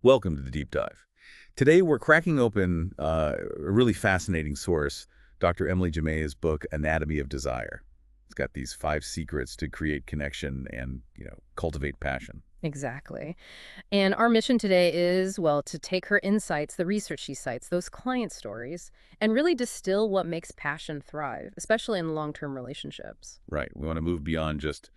Welcome to the Deep Dive. Today we're cracking open a really fascinating source, Dr. Emily Jamea's book, Anatomy of Desire. It's got these 5 secrets to create connection and, cultivate passion. Exactly. And our mission today is, well, to take her insights, the research she cites, those client stories, and really distill what makes passion thrive, especially in long-term relationships. Right. We want to move beyond just,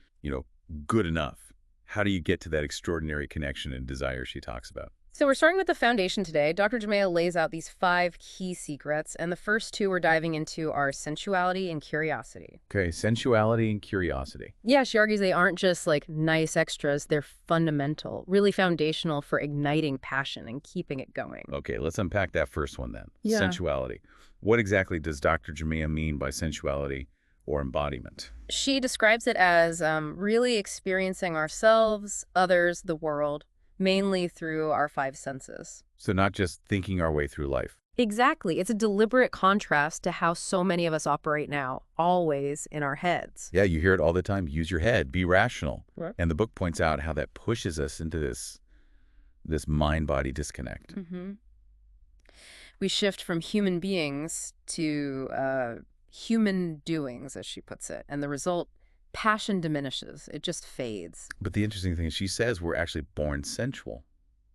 good enough. How do you get to that extraordinary connection and desire she talks about? So we're starting with the foundation today. Dr. Jamea lays out these 5 key secrets, and the first 2 we're diving into are sensuality and curiosity. Okay, sensuality and curiosity. Yeah, she argues they aren't just like nice extras, they're fundamental, really foundational for igniting passion and keeping it going. Okay, let's unpack that first one then. Yeah. Sensuality. What exactly does Dr. Jamea mean by sensuality or embodiment? She describes it as really experiencing ourselves, others, the world, mainly through our 5 senses. So not just thinking our way through life. Exactly. It's a deliberate contrast to how so many of us operate now, always in our heads. Yeah, you hear it all the time. Use your head, be rational. Right. And the book points out how that pushes us into this mind-body disconnect. We shift from human beings to human doings, as she puts it. And the result, passion diminishes. It just fades. But the interesting thing is she says we're actually born sensual.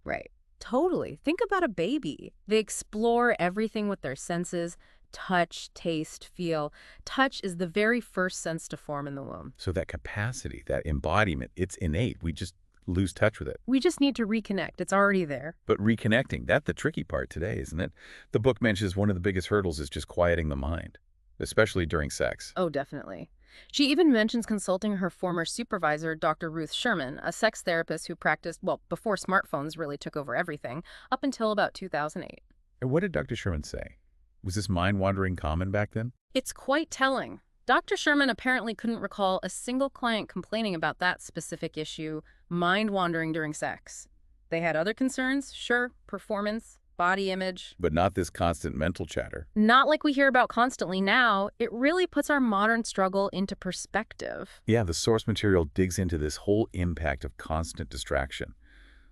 Right. Totally. Think about a baby. They explore everything with their senses, touch, taste, feel. Touch is the very first sense to form in the womb. So that capacity, that embodiment, it's innate. We just lose touch with it. We just need to reconnect. It's already there. But reconnecting, that's the tricky part today, isn't it? The book mentions one of the biggest hurdles is just quieting the mind, especially during sex. Oh, definitely. She even mentions consulting her former supervisor, Dr. Ruth Sherman, a sex therapist who practiced, well, before smartphones really took over everything, up until about 2008. And what did Dr. Sherman say? Was this mind-wandering common back then? It's quite telling. Dr. Sherman apparently couldn't recall a single client complaining about that specific issue, mind-wandering during sex. They had other concerns, sure, performance, body image. But not this constant mental chatter. Not like we hear about constantly now. It really puts our modern struggle into perspective. Yeah, the source material digs into this whole impact of constant distraction,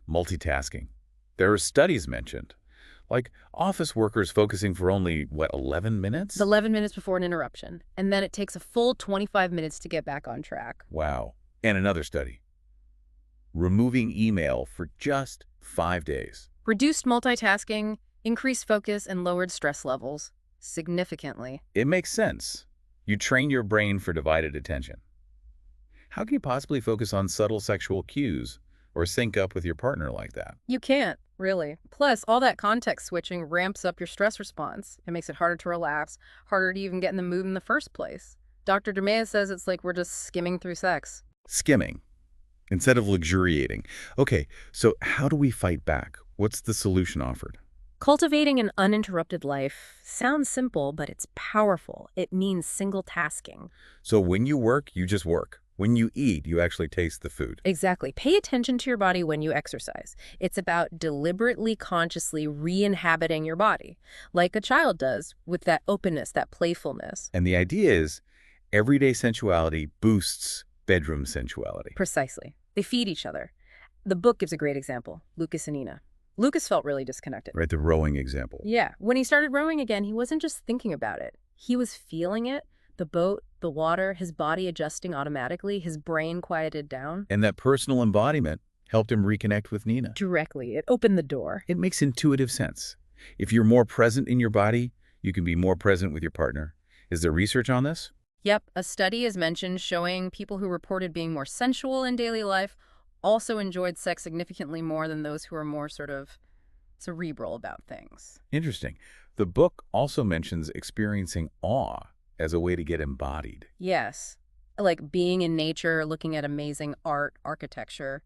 multitasking. There are studies mentioned, like office workers focusing for only, 11 minutes? 11 minutes before an interruption, and then it takes a full 25 minutes to get back on track. Wow. And another study. Removing email for just 5 days. Reduced multitasking, increased focus, and lowered stress levels significantly. It makes sense. You train your brain for divided attention. How can you possibly focus on subtle sexual cues or sync up with your partner like that? You can't, really. Plus, all that context switching ramps up your stress response. It makes it harder to relax, harder to even get in the mood in the first place. Dr. Jamea says it's like we're just skimming through sex. Skimming instead of luxuriating. Okay, so how do we fight back? What's the solution offered? Cultivating an uninterrupted life sounds simple, but it's powerful. It means single tasking. So when you work, you just work. When you eat, you actually taste the food. Exactly. Pay attention to your body when you exercise. It's about deliberately, consciously re-inhabiting your body, like a child does, with that openness, that playfulness. And the idea is everyday sensuality boosts bedroom sensuality. Precisely. They feed each other. The book gives a great example, Lucas and Nina. Lucas felt really disconnected. Right, the rowing example. Yeah. When he started rowing again, he wasn't just thinking about it. He was feeling it. The boat, the water, his body adjusting automatically, his brain quieted down. And that personal embodiment helped him reconnect with Nina. Directly. It opened the door. It makes intuitive sense. If you're more present in your body, you can be more present with your partner. Is there research on this? Yep. A study is mentioned showing people who reported being more sensual in daily life also enjoyed sex significantly more than those who are more sort of cerebral about things. Interesting. The book also mentions experiencing awe as a way to get embodied. Yes. Like being in nature, looking at amazing art, architecture.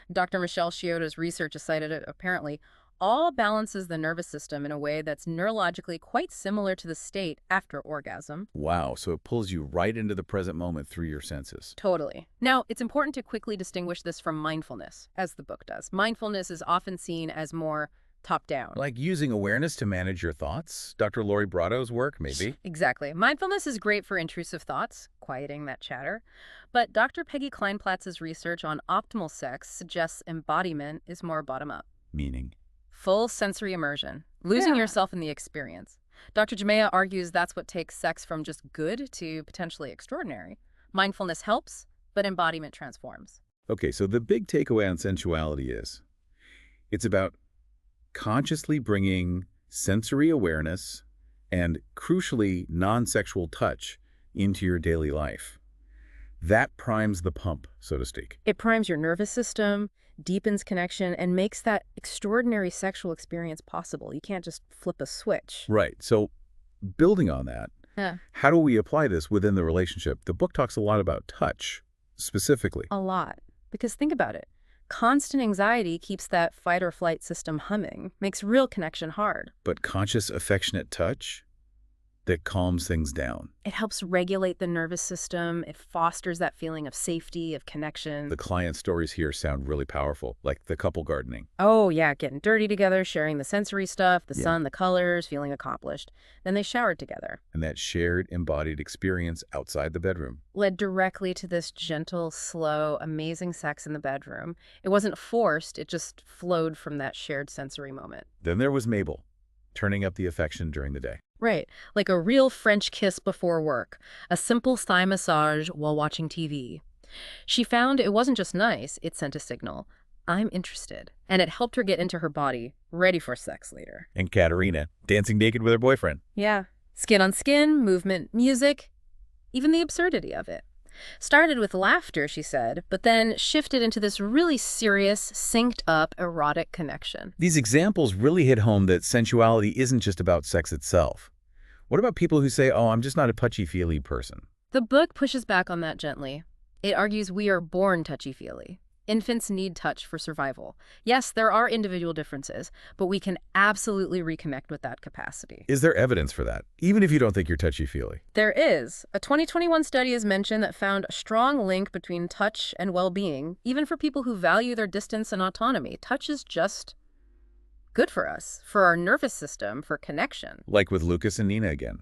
Dr. Michelle Chioda's research has cited it, apparently, all balances the nervous system in a way that's neurologically quite similar to the state after orgasm. Wow, so it pulls you right into the present moment through your senses. Totally. Now, it's important to quickly distinguish this from mindfulness, as the book does. Mindfulness is often seen as more top-down. Like using awareness to manage your thoughts? Dr. Lori Brado's work, maybe? Exactly. Mindfulness is great for intrusive thoughts, quieting that chatter. But Dr. Peggy Kleinplatz's research on optimal sex suggests embodiment is more bottom-up. Meaning? Full sensory immersion, losing Yeah. yourself in the experience. Dr. Jamea argues that's what takes sex from just good to potentially extraordinary. Mindfulness helps, but embodiment transforms. Okay, so the big takeaway on sensuality is it's about consciously bringing sensory awareness and, crucially, non-sexual touch into your daily life. That primes the pump, so to speak. It primes your nervous system, deepens connection, and makes that extraordinary sexual experience possible. You can't just flip a switch. Right. So building on that, Yeah. how do we apply this within the relationship? The book talks a lot about touch, specifically. A lot. Because think about it. Constant anxiety keeps that fight or flight system humming, makes real connection hard. But conscious, affectionate touch that calms things down. It helps regulate the nervous system. It fosters that feeling of safety, of connection. The client stories here sound really powerful, like the couple gardening. Oh, yeah, getting dirty together, sharing the sensory stuff, the Yeah. sun, the colors, feeling accomplished. Then they showered together. And that shared embodied experience outside the bedroom. Led directly to this gentle, slow, amazing sex in the bedroom. It wasn't forced, it just flowed from that shared sensory moment. Then there was Mabel, turning up the affection during the day. Right, like a real French kiss before work, a simple thigh massage while watching TV. She found it wasn't just nice, it sent a signal. I'm interested. And it helped her get into her body, ready for sex later. And Katerina, dancing naked with her boyfriend. Yeah. Skin on skin, movement, music, even the absurdity of it. Started with laughter, she said, but then shifted into this really serious, synced up, erotic connection. These examples really hit home that sensuality isn't just about sex itself. What about people who say, oh, I'm just not a touchy-feely person? The book pushes back on that gently. It argues we are born touchy-feely. Infants need touch for survival. Yes, there are individual differences, but we can absolutely reconnect with that capacity. Is there evidence for that, even if you don't think you're touchy-feely? There is. A 2021 study is mentioned that found a strong link between touch and well-being, even for people who value their distance and autonomy. Touch is just good for us, for our nervous system, for connection. Like with Lucas and Nina again.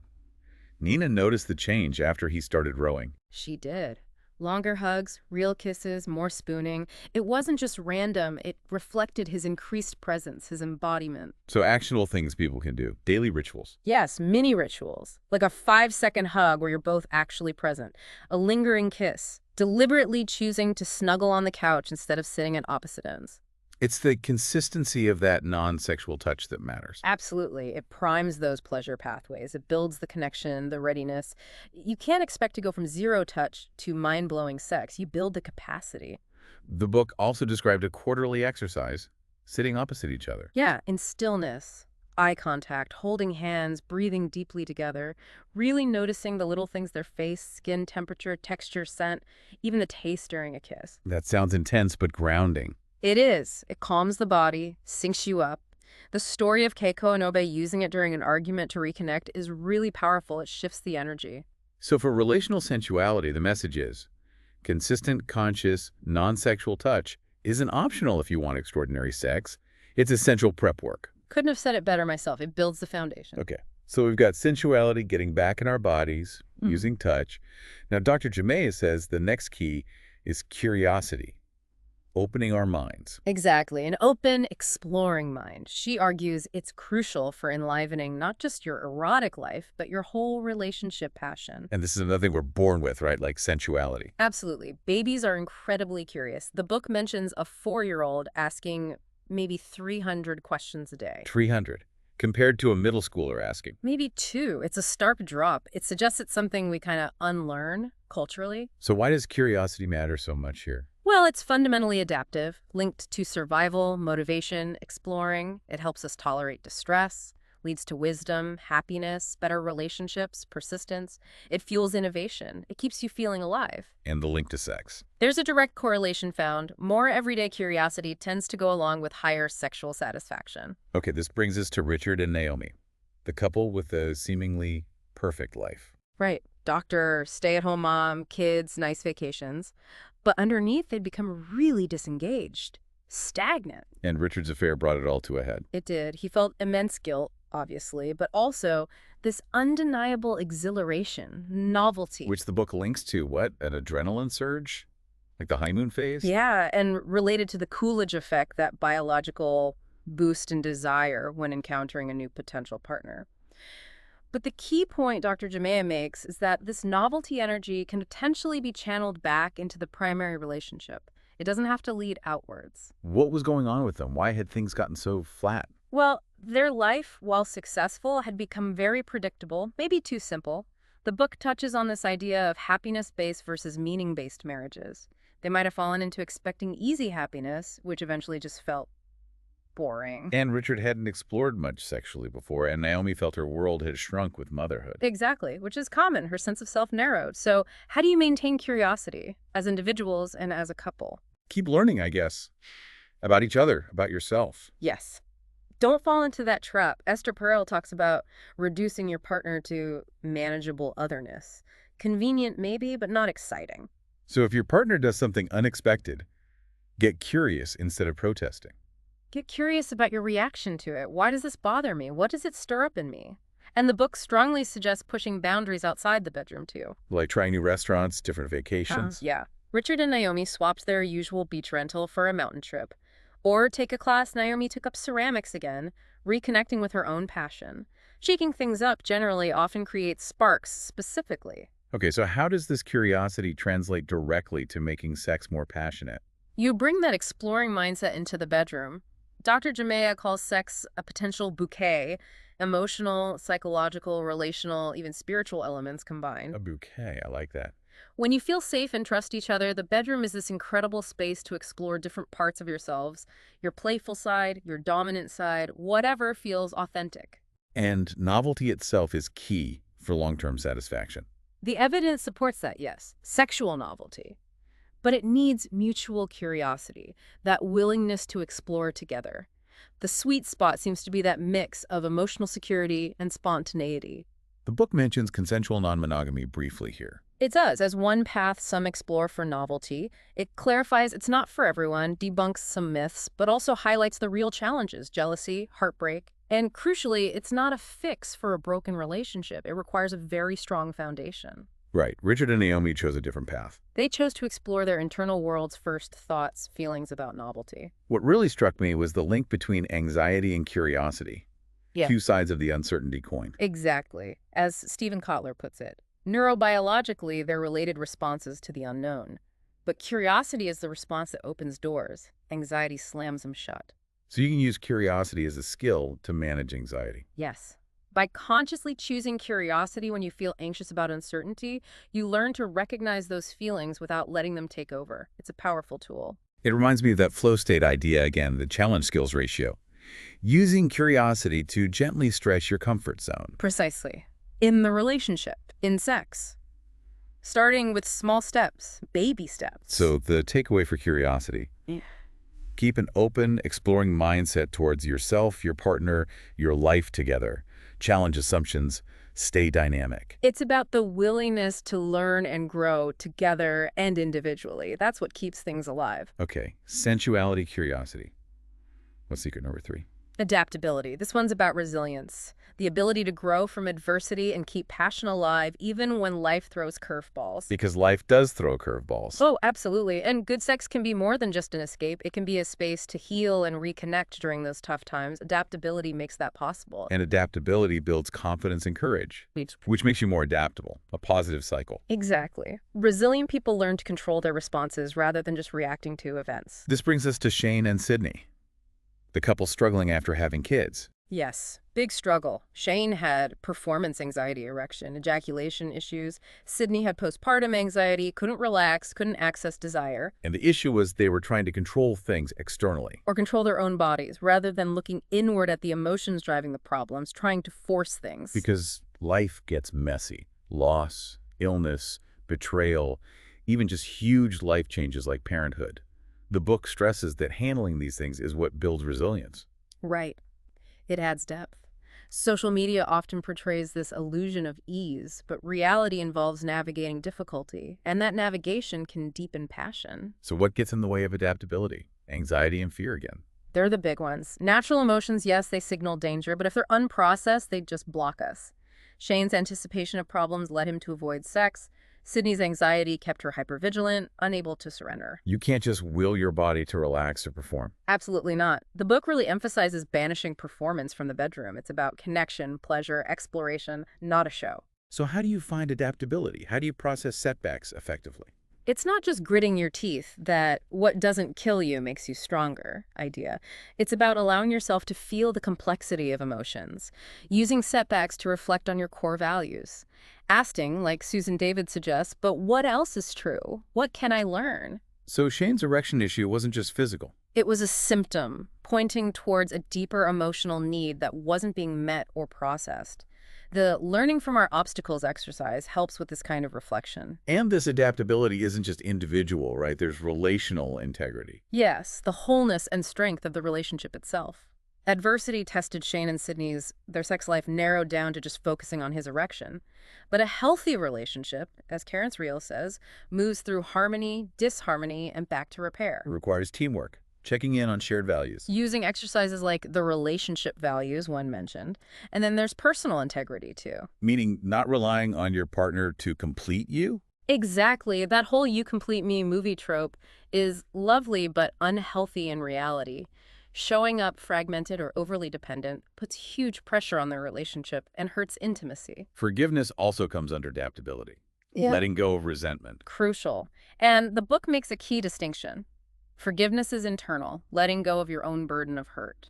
Nina noticed the change after he started rowing. She did. Longer hugs, real kisses, more spooning. It wasn't just random. It reflected his increased presence, his embodiment. So actionable things people can do, daily rituals. Yes, mini rituals, like a 5-second hug where you're both actually present, a lingering kiss, deliberately choosing to snuggle on the couch instead of sitting at opposite ends. It's the consistency of that non-sexual touch that matters. Absolutely. It primes those pleasure pathways. It builds the connection, the readiness. You can't expect to go from zero touch to mind-blowing sex. You build the capacity. The book also described a quarterly exercise, sitting opposite each other. Yeah, in stillness, eye contact, holding hands, breathing deeply together, really noticing the little things, their face, skin temperature, texture, scent, even the taste during a kiss. That sounds intense but grounding. It is. It calms the body, syncs you up. The story of Keiko and Obe using it during an argument to reconnect is really powerful. It shifts the energy. So for relational sensuality, the message is, consistent, conscious, non-sexual touch isn't optional if you want extraordinary sex. It's essential prep work. Couldn't have said it better myself. It builds the foundation. Okay, so we've got sensuality, getting back in our bodies, using touch. Now, Dr. Jamea says the next key is curiosity, opening our minds. Exactly. An open, exploring mind. She argues it's crucial for enlivening not just your erotic life, but your whole relationship passion. And this is another thing we're born with, right? Like sensuality. Absolutely. Babies are incredibly curious. The book mentions a 4-year-old asking maybe 300 questions a day. 300, compared to a middle schooler asking. Maybe 2. It's a stark drop. It suggests it's something we kind of unlearn culturally. So why does curiosity matter so much here? Well, it's fundamentally adaptive, linked to survival, motivation, exploring. It helps us tolerate distress, leads to wisdom, happiness, better relationships, persistence. It fuels innovation. It keeps you feeling alive. And the link to sex. There's a direct correlation found. More everyday curiosity tends to go along with higher sexual satisfaction. Okay, this brings us to Richard and Naomi, the couple with a seemingly perfect life. Right. Doctor, stay-at-home mom, kids, nice vacations. But underneath, they'd become really disengaged, stagnant. And Richard's affair brought it all to a head. It did. He felt immense guilt, obviously, but also this undeniable exhilaration, novelty. Which the book links to, what? An adrenaline surge? Like the honeymoon phase? Yeah, and related to the Coolidge effect, that biological boost in desire when encountering a new potential partner. But the key point Dr. Jamea makes is that this novelty energy can potentially be channeled back into the primary relationship. It doesn't have to lead outwards. What was going on with them? Why had things gotten so flat? Well, their life, while successful, had become very predictable, maybe too simple. The book touches on this idea of happiness-based versus meaning-based marriages. They might have fallen into expecting easy happiness, which eventually just felt boring. And Richard hadn't explored much sexually before, and Naomi felt her world had shrunk with motherhood. Exactly, which is common. Her sense of self narrowed. So how do you maintain curiosity as individuals and as a couple? Keep learning, I guess, about each other, about yourself. Yes. Don't fall into that trap. Esther Perel talks about reducing your partner to manageable otherness. Convenient maybe, but not exciting. So if your partner does something unexpected, get curious instead of protesting. Get curious about your reaction to it. Why does this bother me? What does it stir up in me? And the book strongly suggests pushing boundaries outside the bedroom, too. Like trying new restaurants, different vacations. Yeah. Richard and Naomi swapped their usual beach rental for a mountain trip. Or take a class, Naomi took up ceramics again, reconnecting with her own passion. Shaking things up generally often creates sparks specifically. Okay, so how does this curiosity translate directly to making sex more passionate? You bring that exploring mindset into the bedroom. Dr. Jamea calls sex a potential bouquet, emotional, psychological, relational, even spiritual elements combined. A bouquet, I like that. When you feel safe and trust each other, the bedroom is this incredible space to explore different parts of yourselves, your playful side, your dominant side, whatever feels authentic. And novelty itself is key for long-term satisfaction. The evidence supports that, yes, sexual novelty. But it needs mutual curiosity, that willingness to explore together. The sweet spot seems to be that mix of emotional security and spontaneity. The book mentions consensual non-monogamy briefly here. It does, as one path some explore for novelty. It clarifies it's not for everyone, debunks some myths, but also highlights the real challenges: jealousy, heartbreak. And crucially, it's not a fix for a broken relationship. It requires a very strong foundation. Right. Richard and Naomi chose a different path. They chose to explore their internal world's first thoughts, feelings about novelty. What really struck me was the link between anxiety and curiosity. Yeah. Two sides of the uncertainty coin. Exactly. As Stephen Kotler puts it, neurobiologically, they're related responses to the unknown. But curiosity is the response that opens doors. Anxiety slams them shut. So you can use curiosity as a skill to manage anxiety. Yes. By consciously choosing curiosity when you feel anxious about uncertainty, you learn to recognize those feelings without letting them take over. It's a powerful tool. It reminds me of that flow state idea again, the challenge skills ratio. Using curiosity to gently stretch your comfort zone. Precisely. In the relationship, in sex. Starting with small steps, baby steps. So the takeaway for curiosity. Yeah. Keep an open, exploring mindset towards yourself, your partner, your life together. Challenge assumptions, stay dynamic. It's about the willingness to learn and grow together and individually. That's what keeps things alive. Okay, sensuality, curiosity. What's secret number 3? Adaptability. This one's about resilience, the ability to grow from adversity and keep passion alive even when life throws curveballs. Because life does throw curveballs. Oh, absolutely. And good sex can be more than just an escape. It can be a space to heal and reconnect during those tough times. Adaptability makes that possible. And adaptability builds confidence and courage, which makes you more adaptable, a positive cycle. Exactly. Resilient people learn to control their responses rather than just reacting to events. This brings us to Shane and Sydney, the couple struggling after having kids. Yes, big struggle. Shane had performance anxiety, erection, ejaculation issues. Sydney had postpartum anxiety, couldn't relax, couldn't access desire. And the issue was they were trying to control things externally. Or control their own bodies, rather than looking inward at the emotions driving the problems, trying to force things. Because life gets messy. Loss, illness, betrayal, even just huge life changes like parenthood. The book stresses that handling these things is what builds resilience. Right. It adds depth. Social media often portrays this illusion of ease, but reality involves navigating difficulty, and that navigation can deepen passion. So what gets in the way of adaptability? Anxiety and fear again. They're the big ones. Natural emotions, yes, they signal danger, but if they're unprocessed, they just block us. Shane's anticipation of problems led him to avoid sex. Sydney's anxiety kept her hypervigilant, unable to surrender. You can't just will your body to relax or perform. Absolutely not. The book really emphasizes banishing performance from the bedroom. It's about connection, pleasure, exploration, not a show. So how do you find adaptability? How do you process setbacks effectively? It's not just gritting your teeth that what doesn't kill you makes you stronger idea. It's about allowing yourself to feel the complexity of emotions, using setbacks to reflect on your core values. Asking, like Susan David suggests, but what else is true? What can I learn? So Shane's erection issue wasn't just physical. It was a symptom pointing towards a deeper emotional need that wasn't being met or processed. The learning from our obstacles exercise helps with this kind of reflection. And this adaptability isn't just individual, right? There's relational integrity. Yes, the wholeness and strength of the relationship itself. Adversity tested Shane and Sydney's their sex life narrowed down to just focusing on his erection. But a healthy relationship, as Terence Real says, moves through harmony, disharmony, and back to repair. It requires teamwork, checking in on shared values. Using exercises like the relationship values one mentioned, and then there's personal integrity too. Meaning not relying on your partner to complete you? Exactly. That whole "you complete me" movie trope is lovely but unhealthy in reality. Showing up fragmented or overly dependent puts huge pressure on their relationship and hurts intimacy. Forgiveness also comes under adaptability. Yeah. Letting go of resentment. Crucial. And the book makes a key distinction. Forgiveness is internal, letting go of your own burden of hurt.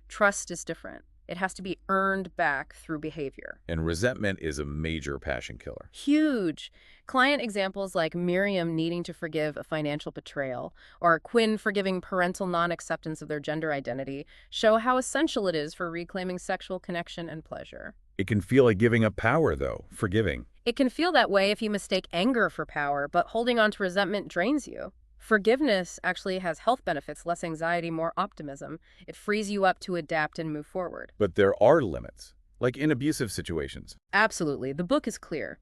Trust is different. It has to be earned back through behavior. And resentment is a major passion killer. Huge. Client examples like Miriam needing to forgive a financial betrayal or Quinn forgiving parental non-acceptance of their gender identity show how essential it is for reclaiming sexual connection and pleasure. It can feel like giving up power, though, forgiving. It can feel that way if you mistake anger for power, but holding on to resentment drains you. Forgiveness actually has health benefits, less anxiety, more optimism. It frees you up to adapt and move forward. But there are limits, like in abusive situations. Absolutely. The book is clear.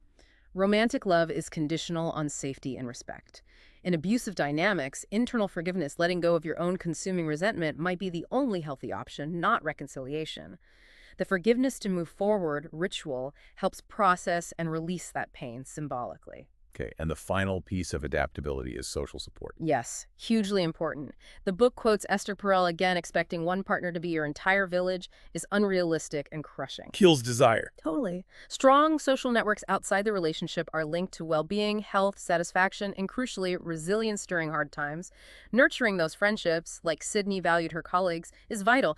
Romantic love is conditional on safety and respect. In abusive dynamics, internal forgiveness, letting go of your own consuming resentment, might be the only healthy option, not reconciliation. The forgiveness to move forward ritual helps process and release that pain symbolically. Okay, and the final piece of adaptability is social support. Yes, hugely important. The book quotes Esther Perel again, expecting one partner to be your entire village is unrealistic and crushing. Kills desire. Totally. Strong social networks outside the relationship are linked to well-being, health, satisfaction, and crucially, resilience during hard times. Nurturing those friendships, like Sydney valued her colleagues, is vital.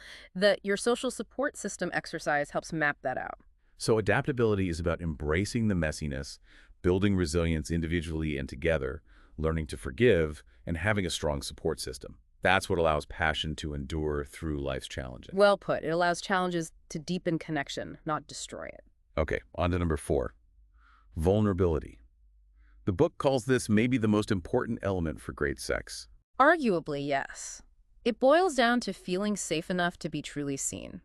Your social support system exercise helps map that out. So adaptability is about embracing the messiness, building resilience individually and together, learning to forgive, and having a strong support system. That's what allows passion to endure through life's challenges. Well put. It allows challenges to deepen connection, not destroy it. Okay, on to number 4, vulnerability. The book calls this maybe the most important element for great sex. Arguably, yes. It boils down to feeling safe enough to be truly seen,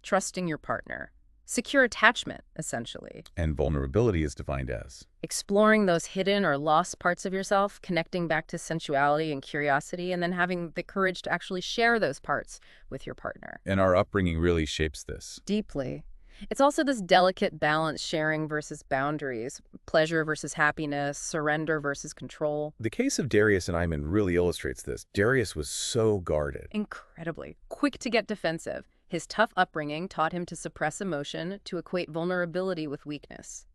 trusting your partner, secure attachment, essentially. And vulnerability is defined as Exploring those hidden or lost parts of yourself, connecting back to sensuality and curiosity, and then having the courage to actually share those parts with your partner. and our upbringing really shapes this. Deeply. It's also this delicate balance, sharing versus boundaries, pleasure versus happiness, surrender versus control. The case of Darius and Iman really illustrates this. Darius was so guarded. Incredibly quick to get defensive. His tough upbringing taught him to suppress emotion, to equate vulnerability with weakness.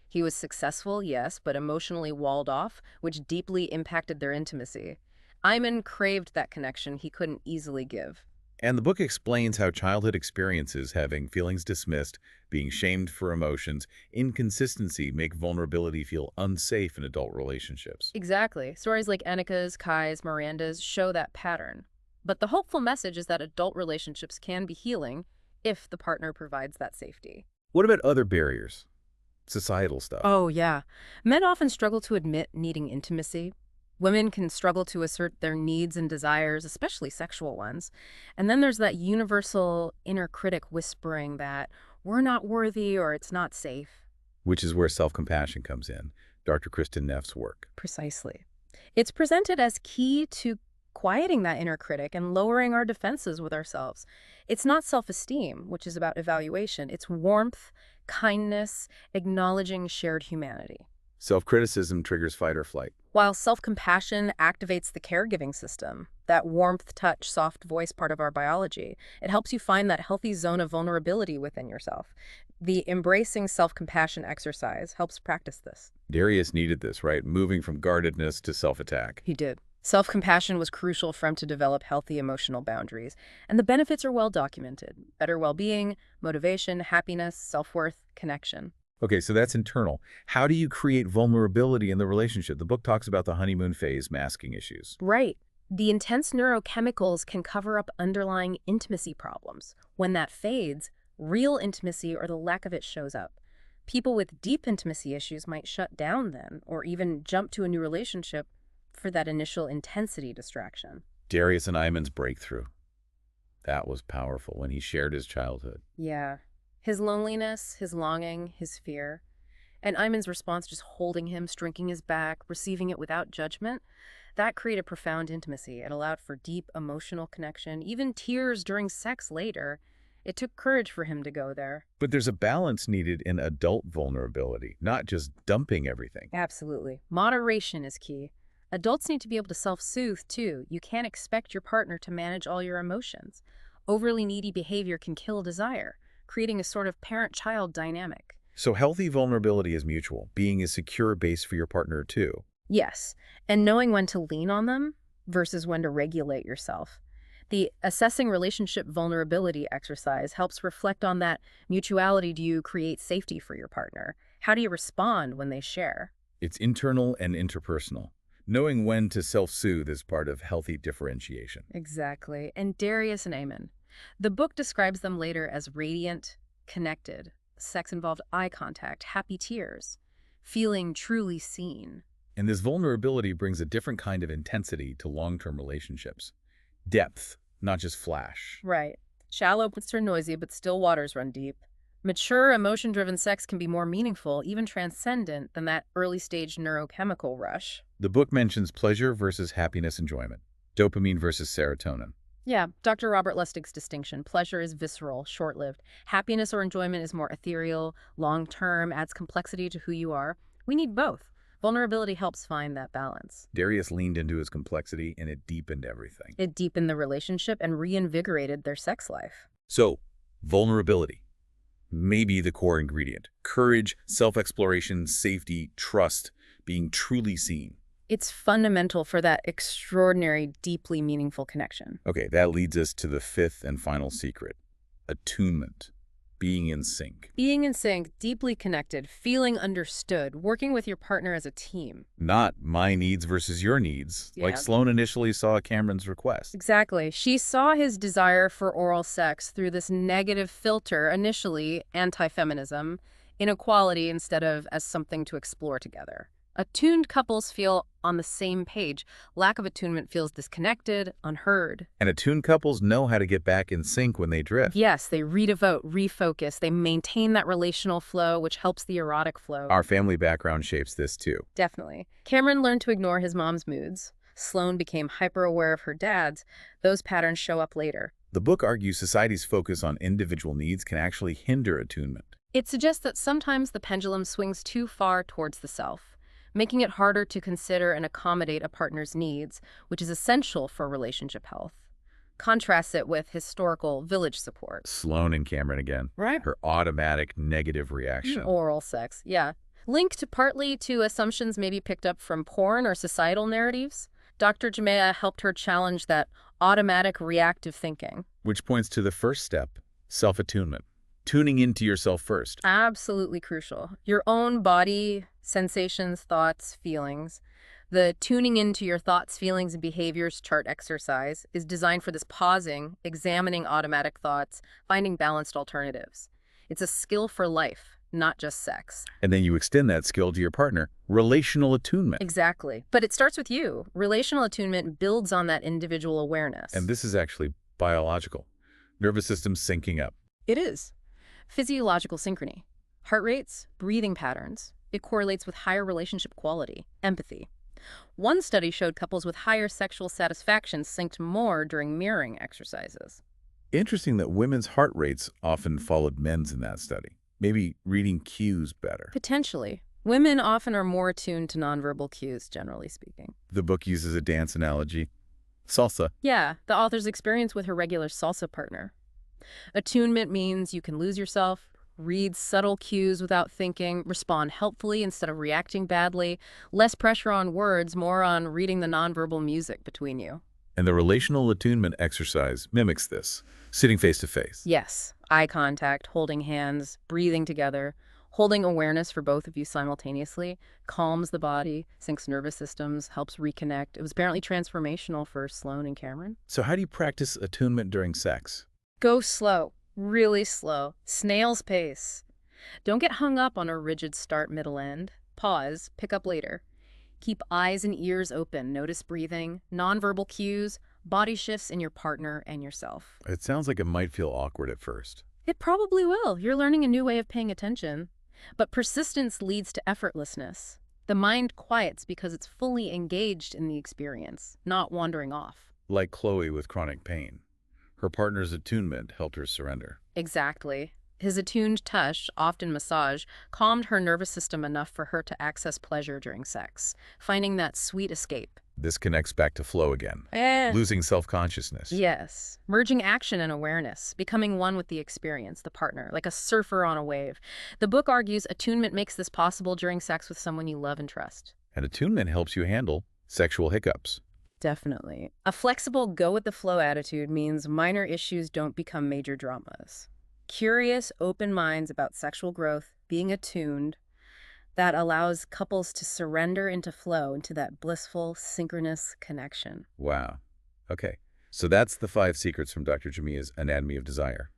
He was successful, yes, but emotionally walled off, which deeply impacted their intimacy. Iman craved that connection he couldn't easily give. And the book explains how childhood experiences, having feelings dismissed, being shamed for emotions, inconsistency make vulnerability feel unsafe in adult relationships. Exactly. Stories like Annika's, Kai's, Miranda's show that pattern. But the hopeful message is that adult relationships can be healing if the partner provides that safety. What about other barriers? Societal stuff. Oh, yeah. Men often struggle to admit needing intimacy. Women can struggle to assert their needs and desires, especially sexual ones. And then there's that universal inner critic whispering that we're not worthy or it's not safe. Which is where self-compassion comes in, Dr. Kristen Neff's work. Precisely. It's presented as key to quieting that inner critic and lowering our defenses with ourselves. It's not self-esteem, which is about evaluation. It's warmth, kindness, acknowledging shared humanity. Self-criticism triggers fight or flight. While self-compassion activates the caregiving system, that warmth, touch, soft voice part of our biology, it helps you find that healthy zone of vulnerability within yourself. The embracing self-compassion exercise helps practice this. Darius needed this, right? Moving from guardedness to self-attack. He did. Self-compassion was crucial for him to develop healthy emotional boundaries, and the benefits are well documented. Better well-being, motivation, happiness, self-worth, connection. Okay, so that's internal. How do you create vulnerability in the relationship? The book talks about the honeymoon phase masking issues. Right. The intense neurochemicals can cover up underlying intimacy problems. When that fades, real intimacy or the lack of it shows up. People with deep intimacy issues might shut down then, or even jump to a new relationship for that initial intensity distraction. Darius and Iman's breakthrough. That was powerful when he shared his childhood. Yeah. His loneliness, his longing, his fear. And Iman's response, just holding him, stroking his back, receiving it without judgment, that created profound intimacy. It allowed for deep emotional connection, even tears during sex later. It took courage for him to go there. But there's a balance needed in adult vulnerability, not just dumping everything. Absolutely. Moderation is key. Adults need to be able to self-soothe, too. You can't expect your partner to manage all your emotions. Overly needy behavior can kill desire, creating a sort of parent-child dynamic. So healthy vulnerability is mutual, being a secure base for your partner too. Yes, and knowing when to lean on them versus when to regulate yourself. The assessing relationship vulnerability exercise helps reflect on that mutuality. Do you create safety for your partner? How do you respond when they share? It's internal and interpersonal. Knowing when to self-soothe is part of healthy differentiation. Exactly. And Darius and Amen. The book describes them later as radiant, connected. Sex involved eye contact, happy tears, feeling truly seen. And this vulnerability brings a different kind of intensity to long-term relationships. Depth, not just flash. Right. Shallow puts her noisy, but still waters run deep. Mature, emotion-driven sex can be more meaningful, even transcendent, than that early-stage neurochemical rush. The book mentions pleasure versus happiness enjoyment, dopamine versus serotonin. Yeah, Dr. Robert Lustig's distinction. Pleasure is visceral, short-lived. Happiness or enjoyment is more ethereal, long-term, adds complexity to who you are. We need both. Vulnerability helps find that balance. Darius leaned into his complexity and it deepened everything. It deepened the relationship and reinvigorated their sex life. So, vulnerability may be the core ingredient. Courage, self-exploration, safety, trust, being truly seen. It's fundamental for that extraordinary, deeply meaningful connection. Okay, that leads us to the fifth and final secret. Attunement. Being in sync. Being in sync, deeply connected, feeling understood, working with your partner as a team. Not my needs versus your needs, like Yeah. Sloan initially saw Cameron's request. Exactly. She saw his desire for oral sex through this negative filter, initially anti-feminism, inequality instead of as something to explore together. Attuned couples feel on the same page. Lack of attunement feels disconnected, unheard. And attuned couples know how to get back in sync when they drift. Yes, they redevote, refocus, they maintain that relational flow, which helps the erotic flow. Our family background shapes this too. Definitely. Cameron learned to ignore his mom's moods. Sloane became hyper-aware of her dad's. Those patterns show up later. The book argues society's focus on individual needs can actually hinder attunement. It suggests that sometimes the pendulum swings too far towards the self, making it harder to consider and accommodate a partner's needs, which is essential for relationship health. Contrasts it with historical village support. Sloan and Cameron again. Right. Her automatic negative reaction. Oral sex, yeah. Linked partly to assumptions maybe picked up from porn or societal narratives, Dr. Jamea helped her challenge that automatic reactive thinking. Which points to the first step, self-attunement. Tuning into yourself first. Absolutely crucial. Your own body, sensations, thoughts, feelings. The tuning into your thoughts, feelings, and behaviors chart exercise is designed for this pausing, examining automatic thoughts, finding balanced alternatives. It's a skill for life, not just sex. And then you extend that skill to your partner. Relational attunement. Exactly. But it starts with you. Relational attunement builds on that individual awareness. And this is actually biological. Nervous system syncing up. It is. Physiological synchrony. Heart rates, breathing patterns. It correlates with higher relationship quality, empathy. One study showed couples with higher sexual satisfaction synced more during mirroring exercises. Interesting that women's heart rates often followed men's in that study. Maybe reading cues better. Potentially. Women often are more attuned to nonverbal cues, generally speaking. The book uses a dance analogy. Salsa. Yeah, the author's experience with her regular salsa partner. Attunement means you can lose yourself, read subtle cues without thinking, respond helpfully instead of reacting badly, less pressure on words, more on reading the nonverbal music between you. And the relational attunement exercise mimics this, sitting face to face. Yes, eye contact, holding hands, breathing together, holding awareness for both of you simultaneously calms the body, syncs nervous systems, helps reconnect. It was apparently transformational for Sloane and Cameron. So how do you practice attunement during sex? Go slow, really slow, snail's pace. Don't get hung up on a rigid start, middle, end. Pause, pick up later. Keep eyes and ears open, notice breathing, nonverbal cues, body shifts in your partner and yourself. It sounds like it might feel awkward at first. It probably will. You're learning a new way of paying attention. But persistence leads to effortlessness. The mind quiets because it's fully engaged in the experience, not wandering off. Like Chloe with chronic pain. Her partner's attunement helped her surrender. Exactly. His attuned touch, often massage, calmed her nervous system enough for her to access pleasure during sex, finding that sweet escape. This connects back to flow again. Losing self-consciousness. Yes. Merging action and awareness, becoming one with the experience, the partner, like a surfer on a wave. The book argues attunement makes this possible during sex with someone you love and trust. And attunement helps you handle sexual hiccups. Definitely. A flexible, go-with-the-flow attitude means minor issues don't become major dramas. Curious, open minds about sexual growth, being attuned, that allows couples to surrender into flow, into that blissful, synchronous connection. Wow. Okay. So that's the 5 secrets from Dr. Jamea's Anatomy of Desire.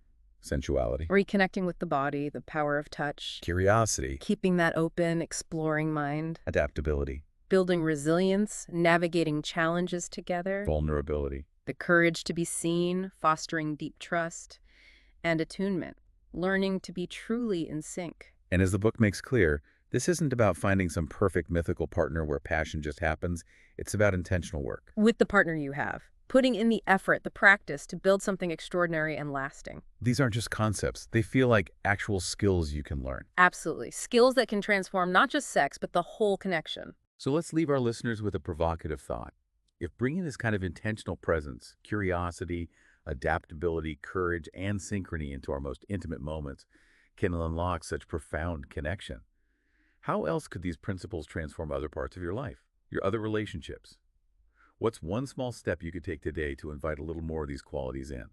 Sensuality. Reconnecting with the body, the power of touch, Curiosity. keeping that open, exploring mind, Adaptability. building resilience, navigating challenges together, Vulnerability. the courage to be seen, fostering deep trust, and attunement, learning to be truly in sync. And as the book makes clear, this isn't about finding some perfect mythical partner where passion just happens. It's about intentional work. With the partner you have, putting in the effort, the practice to build something extraordinary and lasting. These aren't just concepts. They feel like actual skills you can learn. Absolutely. Skills that can transform not just sex, but the whole connection. So let's leave our listeners with a provocative thought. If bringing this kind of intentional presence, curiosity, adaptability, courage, and synchrony into our most intimate moments can unlock such profound connection, how else could these principles transform other parts of your life, your other relationships? What's one small step you could take today to invite a little more of these qualities in?